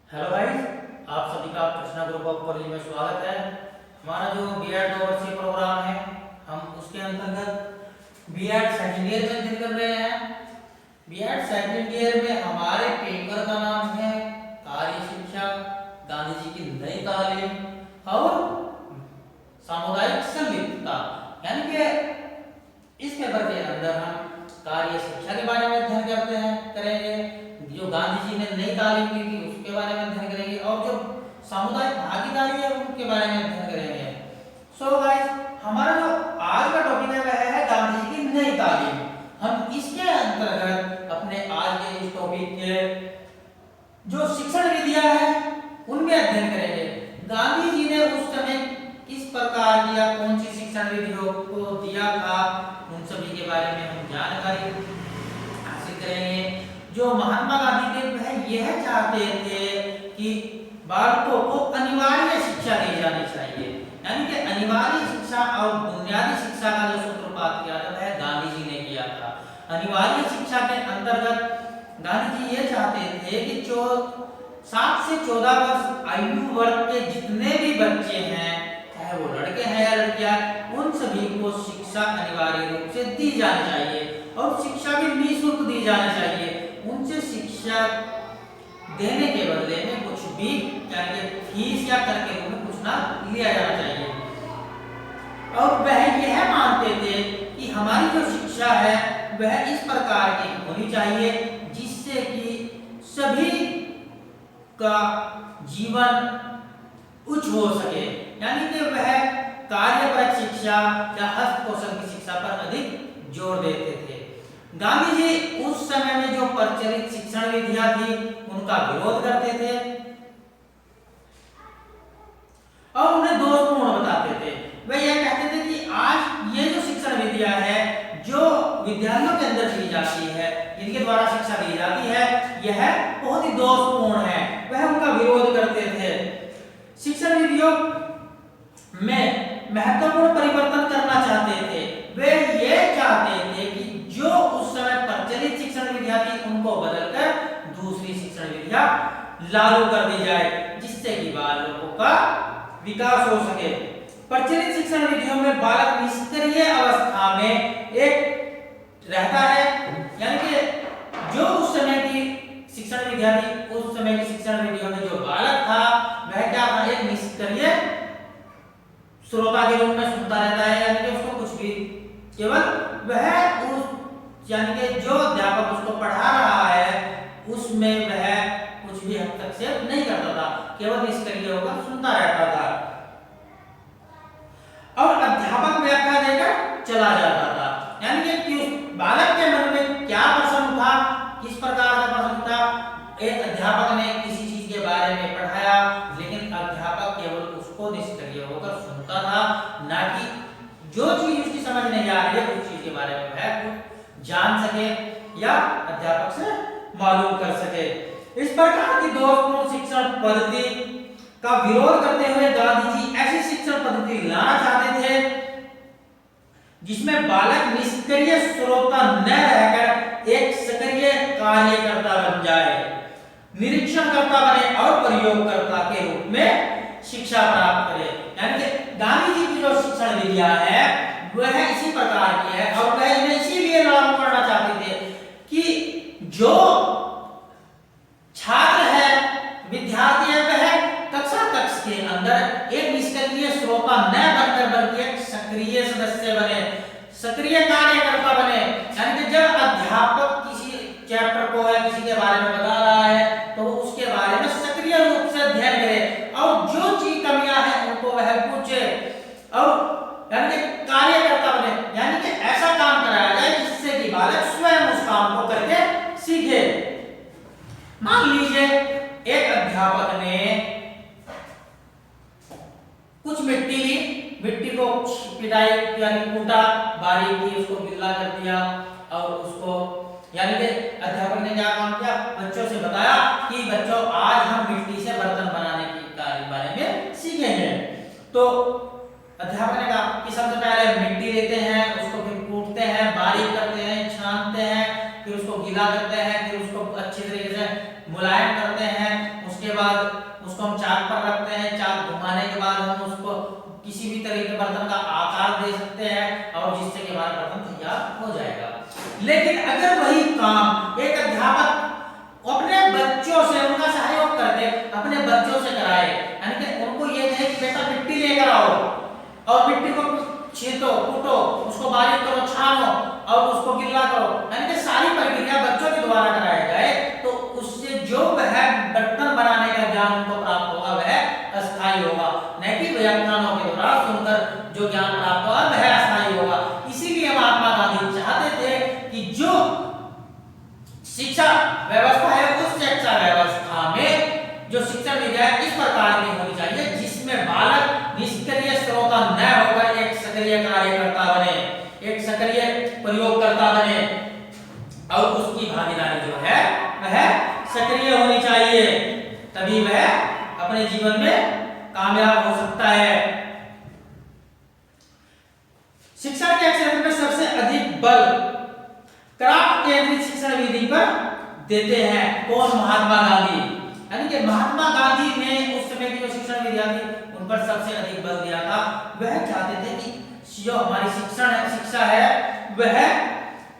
Hello guys, आप सभी का कृष्णा ग्रुप ऑफ कॉलेज में स्वागत है। हमारा जो बीएड 2 वर्षीय प्रोग्राम है, हम उसके अंतर्गत बीएड सेकंड ईयर में अध्ययन कर रहे हैं। बीएड सेकंड ईयर में हमारे पेपर का नाम है कार्य शिक्षा, गांधी जी की नई तालीम और सामुदायिक संलिप्तता। यानी कि इस पेपर के अंदर हम कार्य शिक्षा के बारे में अध्ययन करेंगे। जो गांधी जी ने नई तालीम दी थी उसके बारे में अध्ययन करेंगे और जो सामुदायिक भागीदारी है उनके बारे में अध्ययन करेंगे। सो गाइस, हमारा जो आज का टॉपिक है वह है गांधी जी की नई तालीम। हम इसके अंतर्गत अपने आज के इस टॉपिक के जो शिक्षण विधियां हैं उनमें अध्ययन करेंगे। गांधी जी ने उस समय किस प्रकार की या कौन सी शिक्षण विधियों को दिया था, उन सभी के बारे में हम जानकारी हासिल करेंगे। जो महात्मा गांधी थे वह यह चाहते थे कि बालकों को अनिवार्य शिक्षा दी जानी चाहिए। यानी कि अनिवार्य शिक्षा और बुनियादी शिक्षा का जो सूत्रपात किया था वह गांधी जी ने किया था। अनिवार्य शिक्षा के अंतर्गत गांधी जी ये चाहते थे कि जो 7 से 14 वर्ष आयु वर्ग के जितने भी बच्चे हैं, चाहे वो लड़के हैं या लड़कियां, उन सभी को शिक्षा अनिवार्य रूप से दी जानी चाहिए और शिक्षा भी निःशुल्क दी जानी चाहिए। उनसे शिक्षा देने के बदले में कुछ भी यानी फीस या कर के रूप में कुछ ना लिया जाना चाहिए। और वह यह मानते थे कि हमारी जो शिक्षा है वह इस प्रकार की होनी चाहिए जिससे कि सभी का जीवन उच्च हो सके। यानी कि वह कार्यपरक शिक्षा या हस्तकौशल की शिक्षा पर अधिक जोर देते थे। गांधी जी उस समय में जो प्रचलित शिक्षण विधियां थी उनका विरोध करते थे और उन्हें दोषपूर्ण बताते थे। वे यह कहते थे कि आज ये जो शिक्षण विधियां है जो विद्यालयों के अंदर दी जाती है, जिनके द्वारा शिक्षा दी जाती है, यह बहुत ही दोषपूर्ण है। वह उनका विरोध करते थे। शिक्षण विधियों में महत्वपूर्ण परिवर्तन करना चाहते थे। वे ये चाहते थे कि जो उस समय प्रचलित शिक्षण विधियां थी उनको बदलकर दूसरी शिक्षण विधियां लागू कर दी जाए जिससे कि बालकों का विकास हो सके। प्रचलित शिक्षण विधियों में बालक निष्क्रिय अवस्था में एक रहता है। यानी कि जो उस समय की शिक्षण विधियां थी, उस समय की शिक्षण विधियों में जो बालक था वह क्या था, एक निष्क्रिय श्रोता के रूप में सुनता रहता है। यानी कि उसको कुछ भी केवल वह उस यानी कि जो अध्यापक उसको पढ़ा रहा है उसमें वह कुछ भी हस्तक्षेप नहीं करता था, केवल निष्क्रिय होकर सुनता रहता था और अध्यापक व्याख्या देकर चला जाता था। यानी कि उस बालक के मन में क्या प्रश्न था, किस प्रकार का प्रश्न था, एक अध्यापक ने किसी चीज के बारे में पढ़ाया लेकिन अध्यापक केवल उसको निष्क्रिय होकर सुनता था, ना कि जो चीज उसकी समझ नहीं आ रही है उस चीज के बारे में वह जान सके या अध्यापक से मालूम कर सके। इस प्रकार की दोषपूर्ण शिक्षण पद्धति का विरोध करते हुए गांधी जी ऐसी शिक्षण पद्धति लाना चाहते थे जिसमें बालक निष्क्रिय श्रोता न रहकर एक सक्रिय कार्यकर्ता बन जाए, निरीक्षणकर्ता बने और प्रयोगकर्ता के रूप में शिक्षा प्राप्त करे। यानी कि गांधी जी की जो शिक्षण विधियां है वह इसी प्रकार की है और वह इन्हें इसीलिए लागू करना चाहते थे कि जो छात्र है, विद्यार्थी है, वह कक्ष के अंदर एक निष्क्रिय श्रोता न बनकर बल्कि एक सक्रिय सदस्य बने, सक्रिय कार्यकर्ता बने। यानी कि जब अध्यापक किसी चैप्टर को है किसी के बारे में बता रहा है तो उसके बारे में सक्रिय रूप से अध्ययन करे और जो चीज कमियां हैं उनको वह पूछे और यानी कि कार्यकर्ता बने। यानी कि ऐसा काम कराया जाए जिससे कि बालक स्वयं उस काम को करके सीखे। मान लीजिए एक अध्यापक ने कुछ मिट्टी ली, मिट्टी को पिटाई यानी कूटा, बारीक की उसको गिल्ला कर दिया और उसको यानी कि अध्यापक ने क्या काम किया, बच्चों से बताया कि बच्चों आज हम मिट्टी से बर्तन बनाने के बारे में सीखेंगे। तो अध्यापक ने कहा कि सबसे पहले मिट्टी लेते हैं, उसको फिर कूटते हैं, बारीक करते हैं, छानते हैं, फिर उसको गीला करते हैं, फिर उसको अच्छी तरीके से मुलायम करते हैं, उसके बाद उसको हम चाक पर रखते हैं, चाक घुमाने के बाद हम उसको किसी भी तरह के बर्तन का आकार दे सकते हैं और जिससे कि हमारा बर्तन तैयार हो जाएगा। लेकिन अगर वही काम एक अध्यापक अपने बच्चों से उनका सहयोग करके अपने बच्चों से कराए, यानी कि उनको ये कहे कि बेटा मिट्टी लेकर आओ और मिट्टी को छींटो, कूटो, उसको बारीक करो, छानो और उसको गिल्ला करो, यानी कि सारी प्रक्रिया बच्चों के द्वारा कराया जाए, तो उससे जो वह बर्तन बनाने का ज्ञान उनको प्राप्त होगा वह अस्थायी होगा, न कि व्याख्यानों के द्वारा सुनकर जो ज्ञान प्राप्त होगा वह अस्थायी होगा। इसीलिए महात्मा गांधी चाहते थे कि जो शिक्षा व्यवस्था है उस शिक्षा व्यवस्था में जो शिक्षण विधि है इस प्रकार की होनी चाहिए जिसमें बालक निष्क्रिय श्रोता न होकर एक सक्रिय कार्यकर्ता बने, एक सक्रिय प्रयोगकर्ता बने और उसकी भागीदारी जो है वह सक्रिय होनी चाहिए, तभी वह अपने जीवन में कामयाब हो सकता है। शिक्षा के क्षेत्र में सबसे अधिक बल क्राफ्ट केंद्रित शिक्षण विधि पर देते हैं। कौन? महात्मा गांधी। यानी कि महात्मा गांधी ने उस समय की जो शिक्षण विधियां थी उन पर सबसे अधिक बल दिया था। वह चाहते थे कि जो हमारी शिक्षा है वह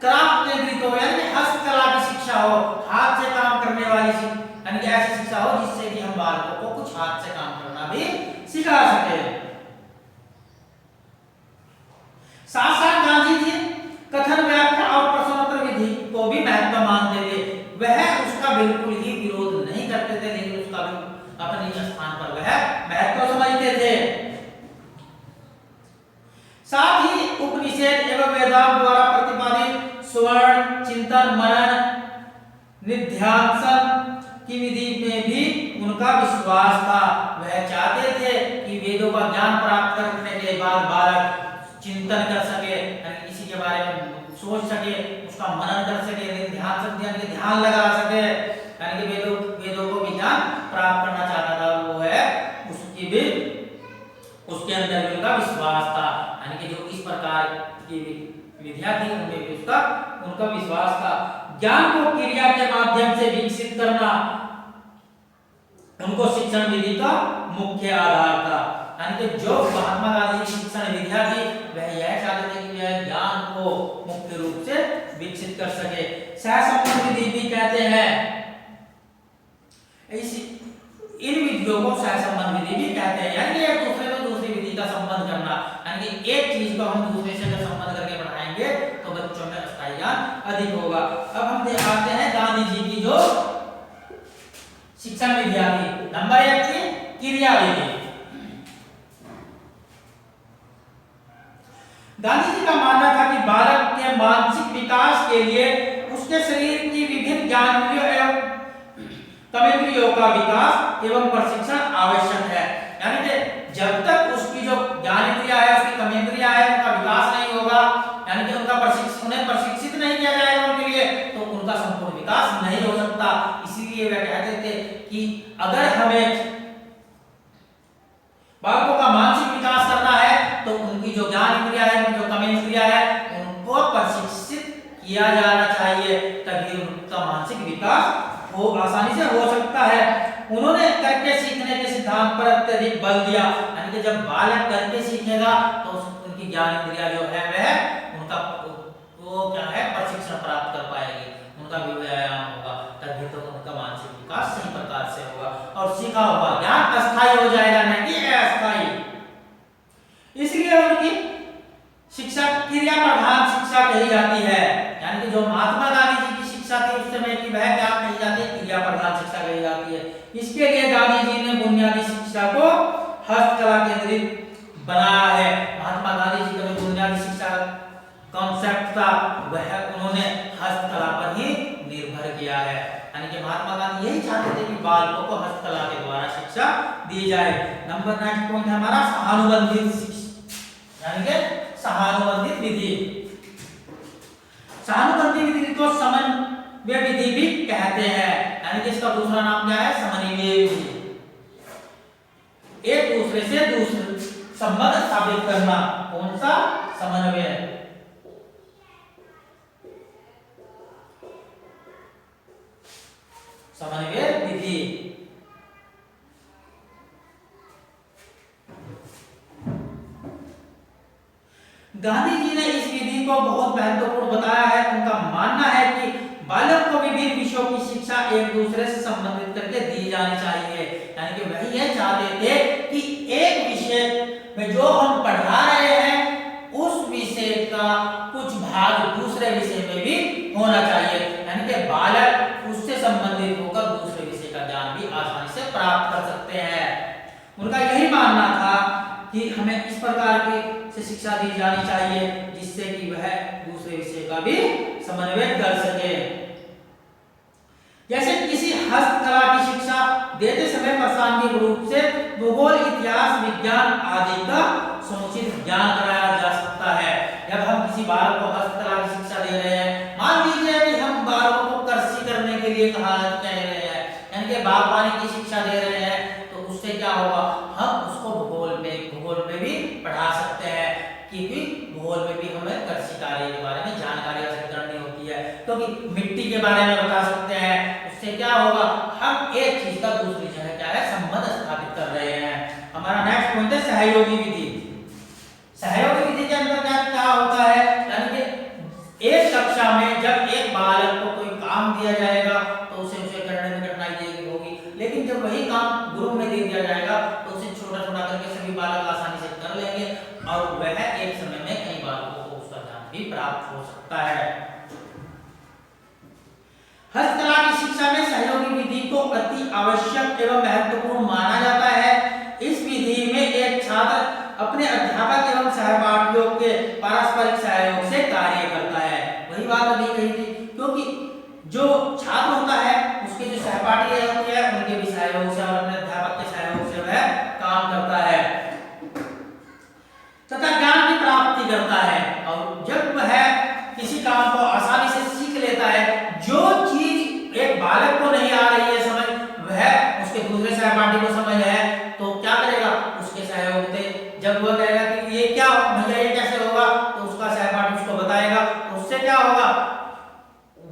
क्राफ्ट केंद्रित हो, यानी कि हस्तकला की शिक्षा हो, हाथ से काम करने वाली यानी कि ऐसी शिक्षा हो जिससे कि हम बालकों को कुछ हाथ से काम करना भी सिखा सके। साथ साथ गांधी जी कथन, व्याख्या और प्रश्नोत्तर विधि को भी महत्व मानते थे। वह उसका बिल्कुल ही विरोध नहीं करते थे, लेकिन उसका भी अपने स्थान पर वह महत्व समझते थे। साथ ही उपनिषद एवं वेदांत द्वारा प्रतिपादित स्वर्ण, चिंतन, मनन, निध्यासन की विधि में भी उनका विश्वास था। वह चाहते थे कि वेदों का ज्ञान प्राप्त करने के बाद बालक चिंतन कर सके, किसी के बारे में सोच सके, उसका मनन कर सके, ध्यान लगा सके, यानी कि वेदों को भी ज्ञान प्राप्त करना चाहता था। वो है उसकी भी उसके अंदर भी उनका विश्वास था, यानी कि जो इस प्रकार की विधियां थी उनमें भी उनका विश्वास था। ज्ञान को क्रिया के माध्यम से विकसित करना उनको शिक्षण विधि का मुख्य आधार था। यानी कि जो महात्मा गांधी की शिक्षण विधियां थी वह यह चाहते थे कि वह ज्ञान को मुख्य रूप से विकसित कर सके। सहसंबंध विधि भी कहते हैं, इन विधियों को सहसंबंध विधि भी कहते हैं, यानी एक दूसरे में दूसरी विधि का संबंध करना, यानी कि एक चीज को हम दूसरे से अगर संबंध करके पढ़ाएंगे तो बच्चों में अस्थायी ज्ञान अधिक होगा। अब हम आते हैं गांधी जी की जो शिक्षण विधियां थी। नंबर 1 थी क्रिया विधि। गांधी जी का मानना था कि बालक के मानसिक विकास के लिए उसके शरीर की विभिन्न ज्ञानेंद्रियों एवं कर्मेंद्रियों का विकास एवं प्रशिक्षण आवश्यक है। यानी कि जब तक उसकी जो ज्ञानेंद्रियां है, उसकी कर्मेंद्रियां है, उनका विकास नहीं होगा, यानी कि उन्हें प्रशिक्षित नहीं किया जाएगा उनके लिए, तो उनका संपूर्ण विकास नहीं हो सकता। इसीलिए वह कहते थे कि अगर हमें बालकों का मानसिक विकास करना है तो उनकी जो ज्ञान इंद्रिया है, उनकी जो कर्मेंद्रिया है, उनको प्रशिक्षित किया जाना चाहिए, तभी उनका मानसिक विकास आसानी से हो सकता है। उन्होंने करके सीखने के सिद्धांत पर अत्यधिक बल दिया, यानी कि जब बालक करके सीखेगा तो उनकी ज्ञान इंद्रिया जो है वह उनका वो क्या है प्रशिक्षण प्राप्त कर पाएगी, उनका भी व्यायाम होगा, तभी तो उनका मानसिक विकास सही प्रकार से होगा और सीखा हुआ ज्ञान अस्थायी हो जाएगा, नहीं अस्थायी। इसलिए उनकी शिक्षा क्रिया प्रधान शिक्षा कही जाती है, यानी कि जो महात्मा गांधी जी की शिक्षा थी उस समय की वह क्या कही जाती है? क्रिया प्रधान शिक्षा कही जाती है। इसके लिए गांधी जी ने बुनियादी शिक्षा को हस्तकला केंद्रित बनाया है। महात्मा गांधी जी का जो बुनियादी शिक्षा कॉन्सेप्ट था वह उन्होंने हस्तकला पर ही निर्भर किया है, यानी कि महात्मा गांधी यही चाहते थे कि बालकों को हस्तकला के द्वारा शिक्षा दी जाए। नंबर नेक्स्ट पॉइंट है हमारा सहानुबंधित शिक्षा, यानी कि सहानुबंधित विधि। सहानुबंधित विधि को समन्वय विधि भी कहते हैं, यानी कि इसका दूसरा नाम क्या है? समन्वय विधि। एक दूसरे से दूसरे संबंध स्थापित करना, कौन सा? समन्वय। समन्वय विधि। गांधी जी ने इस विधि को बहुत महत्वपूर्ण बताया है। उनका मानना है कि बालक को विभिन्न विषयों की शिक्षा एक दूसरे से संबंधित करके दी जानी चाहिए। यानी कि वही ये चाहते थे कि एक विषय में जो हम पढ़ा रहे हैं उस विषय का कुछ भाग दूसरे विषय में भी होना चाहिए। यानी कि बालक उससे संबंधित होकर दूसरे विषय का ज्ञान भी आसानी से प्राप्त कर सकते हैं। उनका यही मानना था कि हमें इस प्रकार की से शिक्षा दी जानी चाहिए जिससे कि वह दूसरे विषय का भी समन्वय कर सके। जैसे किसी हस्तकला की शिक्षा देते समय प्रासंगिक रूप से भूगोल, इतिहास, विज्ञान आदि का समुचित ज्ञान कराया जा सकता है। जब हम किसी बालक को हस्तकला की शिक्षा दे रहे हैं, मान लीजिए कि हम बालकों को कृषि करने के लिए कह रहे हैं, यानी कि बागवानी की शिक्षा दे रहे हैं, तो उससे क्या होगा, हम उसको भूगोल में भी पढ़ा सकते हैं, क्योंकि भूगोल में भी हमें कृषि कार्य के बारे में जानकारी हासिल करनी होती है, क्योंकि मिट्टी के बारे में बता सकते हैं। उससे क्या होगा, हम एक चीज का दूसरी जगह क्या है संबंध स्थापित कर रहे हैं। हमारा नेक्स्ट पॉइंट है सहयोगी विधि। सहयोगी विधि के अंतर्गत क्या होता है, यानी कि एक कक्षा में जब एक बालक को कोई काम दिया जाएगा तो उसे करने में कठिनाई होगी, लेकिन जब वही काम ग्रुप में दे दिया जाएगा तो उसे छोटा छोटा करके सभी बालक आसानी से कर लेंगे और वह एक समय में कई बालकों को उसका ज्ञान भी प्राप्त हो सकता है। हस्तकला की शिक्षा में सहयोगी विधि को अति आवश्यक एवं महत्वपूर्ण माना जाता है। इस विधि में एक छात्र अपने अध्यापक एवं सहपाठियों के पारस्परिक सहयोग से कार्य करता है। वही बात अभी कही थी, क्योंकि जो छात्र होता है उसके जो सहपाठी होते हैं उनके भी सहयोग से और अपने अध्यापक के सहयोग से वह काम करता है तथा ज्ञान की प्राप्ति करता है। और जब वह किसी काम को आसानी से सीख लेता है, जो चीज एक बालक को नहीं आ रही है समझ, वह उसके दूसरे सहपाठी को समझ है, तो क्या करेगा, उसके सहयोग से जब वह कहेगा कि ये क्या भैया ये कैसे होगा, तो उसका सहपाठी उसको बताएगा, उससे क्या होगा,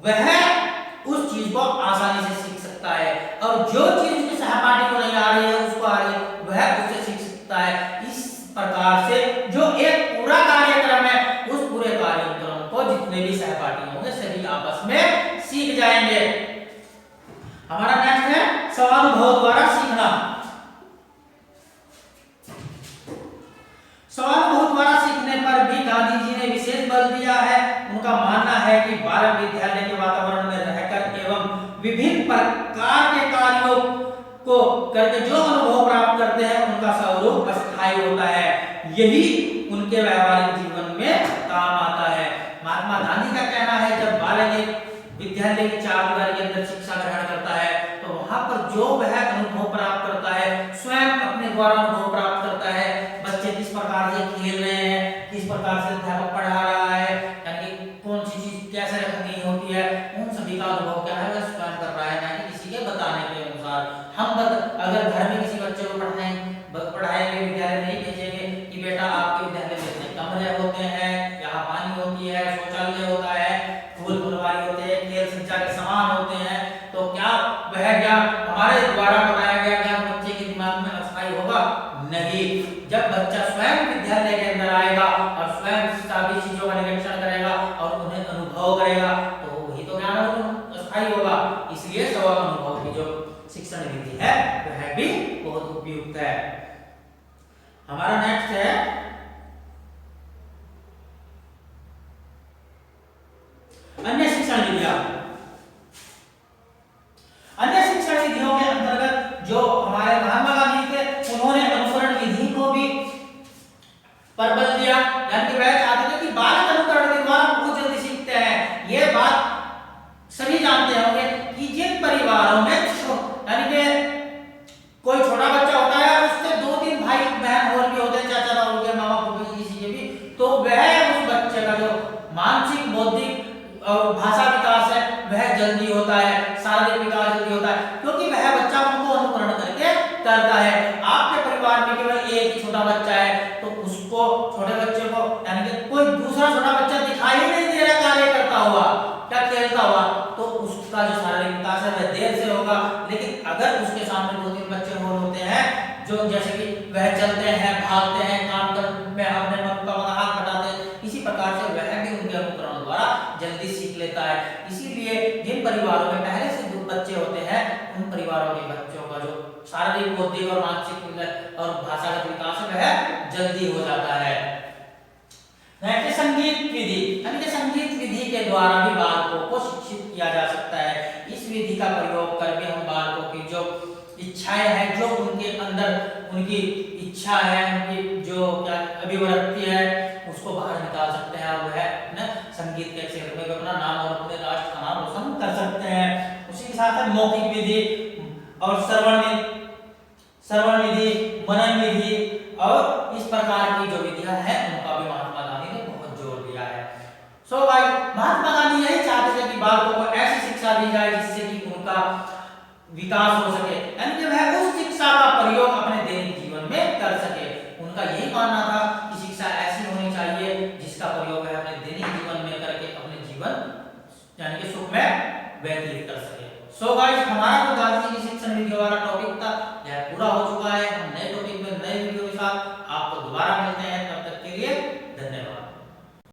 वह उस चीज को आसानी से सीख सकता है। और जो चीज उसके सहपाठी को नहीं आ रही है उसको आ रही है, वह उससे सीख सकता है। इस प्रकार से जो एक पूरा कार्यक्रम है, उस पूरे कार्यक्रम को जितने भी सहपाठी होंगे सभी आपस में सीख जाएंगे। हमारा नेक्स्ट है स्वानुभव द्वारा सीखना। स्वानुभव द्वारा सीखने पर भी गांधी जी ने विशेष बल दिया है। उनका मानना है कि बालक विद्यालय के वातावरण में रहकर एवं विभिन्न प्रकार के कार्यों को करके जो अनुभव प्राप्त करते हैं उनका स्वरूप अस्थायी होता है। यही उनके व्यवहारिक जीवन में काम आता है। महात्मा गांधी का कहना है, जब बालक एक विद्यालय की चार दीवारी के अंदर शिक्षा ग्रहण करता है तो वहां पर जो वह अनुभव प्राप्त करता है, स्वयं अपने द्वारा अनुभव प्राप्त करता है। बच्चे किस प्रकार से खेल रहे हैं, किस प्रकार से अध्यापक पढ़ा रहा है, यानी कौन सी चीज कैसे रखनी होती है, उन सभी का अनुभव क्या है वह स्वयं कर रहा है, ना कि किसी के बताने के अनुसार। हम अगर घर में किसी बच्चे को पढ़ाएंगे, विद्यालय नहीं भेजेंगे कि बेटा आपके विद्यालय में इतने कमरे होते हैं, यहाँ पानी होती है, शौचालय होता है, फूल फुलवारी होते हैं, खेल संचार के सामान होते हैं, तो क्या वह ज्ञान हमारे द्वारा बताया गया ज्ञान बच्चे के दिमाग में अस्थायी होगा? नहीं। जब बच्चा स्वयं विद्यालय के अंदर आएगा और स्वयं सभी चीजों का निरीक्षण करेगा और उन्हें अनुभव करेगा, तो वही तो ज्ञान अस्थायी होगा। इसलिए स्व अनुभव की जो शिक्षण विधि है वह भी बहुत उपयुक्त है। हमारा नेक्स्ट है अन्य शिक्षण विधियां। अन्य शिक्षण विधियों के अंतर्गत जो हमारे महात्मा गांधी थे, उन्होंने अनुसरण विधि को भी प्रबल दिया, यानी कि वह चाहते थे कि बालक अनुकरण के द्वारा बहुत जल्दी सीखते हैं। यह बात सभी जानते होंगे कि जिन परिवारों में यानी कि कोई छोटा बच्चा होता है और उससे 2-3 भाई बहन और भी होते हैं, चाचा ताऊ के, मामा फूफी किसी के भी, तो वह उस बच्चे का जो मानसिक, बौद्धिक और भाषा विकास है वह जल्दी होता है, शारीरिक विकास जल्दी होता है, क्योंकि वह बच्चा उनको अनुकरण करके करता है। आपके परिवार में केवल एक ही छोटा बच्चा है, तो उसको छोटे बच्चे को यानी कि कोई दूसरा छोटा बच्चा दिखाई नहीं दे रहा कार्य करता हुआ, क्या खेलता हुआ, तो उसका जो शारीरिक विकास है वह देर से होगा। लेकिन अगर उसके सामने 2-3 बच्चे और होते हैं जो जैसे कि वह चलते हैं, भागते हैं, काम कर में अपने मन का हाथ बटाते हैं, परिवारों में पहले से जो बच्चे होते हैं उन परिवारों के बच्चों का जो शारीरिक, बौद्धिक और मानसिक और भाषागत विकास है वह जल्दी हो जाता है। नेक्स्ट संगीत विधि, यानी कि संगीत विधि के द्वारा भी बालकों को शिक्षित किया जा सकता है। इस विधि का प्रयोग करके हम बालकों की जो इच्छाएं हैं, जो उनके अंदर उनकी इच्छा है, उनकी जो क्या अभिव्यक्ति है उसको बाहर निकाल सकते हैं। और वह ना संगीत के क्षेत्र में अपना नाम और अपने राष्ट्र का नाम रोशन कर सकते हैं। उसी के साथ साथ मौखिक विधि और श्रवण विधि, मनन विधि और इस प्रकार की जो विधियां हैं उनका भी महात्मा गांधी ने बहुत जोर दिया है। सो भाई महात्मा गांधी यही चाहते थे कि बालकों को ऐसी शिक्षा दी जाए जिससे कि उनका विकास हो सके, यानी कि वह उस शिक्षा का प्रयोग अपने दैनिक जीवन में कर सके। उनका यही मानना था कि शिक्षा ऐसी होनी चाहिए जिसका प्रयोग वह अपने दैनिक जीवन में करके अपने जीवन यानी कि सुख में व्यतीत कर सके। सो गाइस हमारा जो गांधी जी की शिक्षण विधि वाला टॉपिक था यह पूरा हो चुका है। हम नए टॉपिक में नए वीडियो के साथ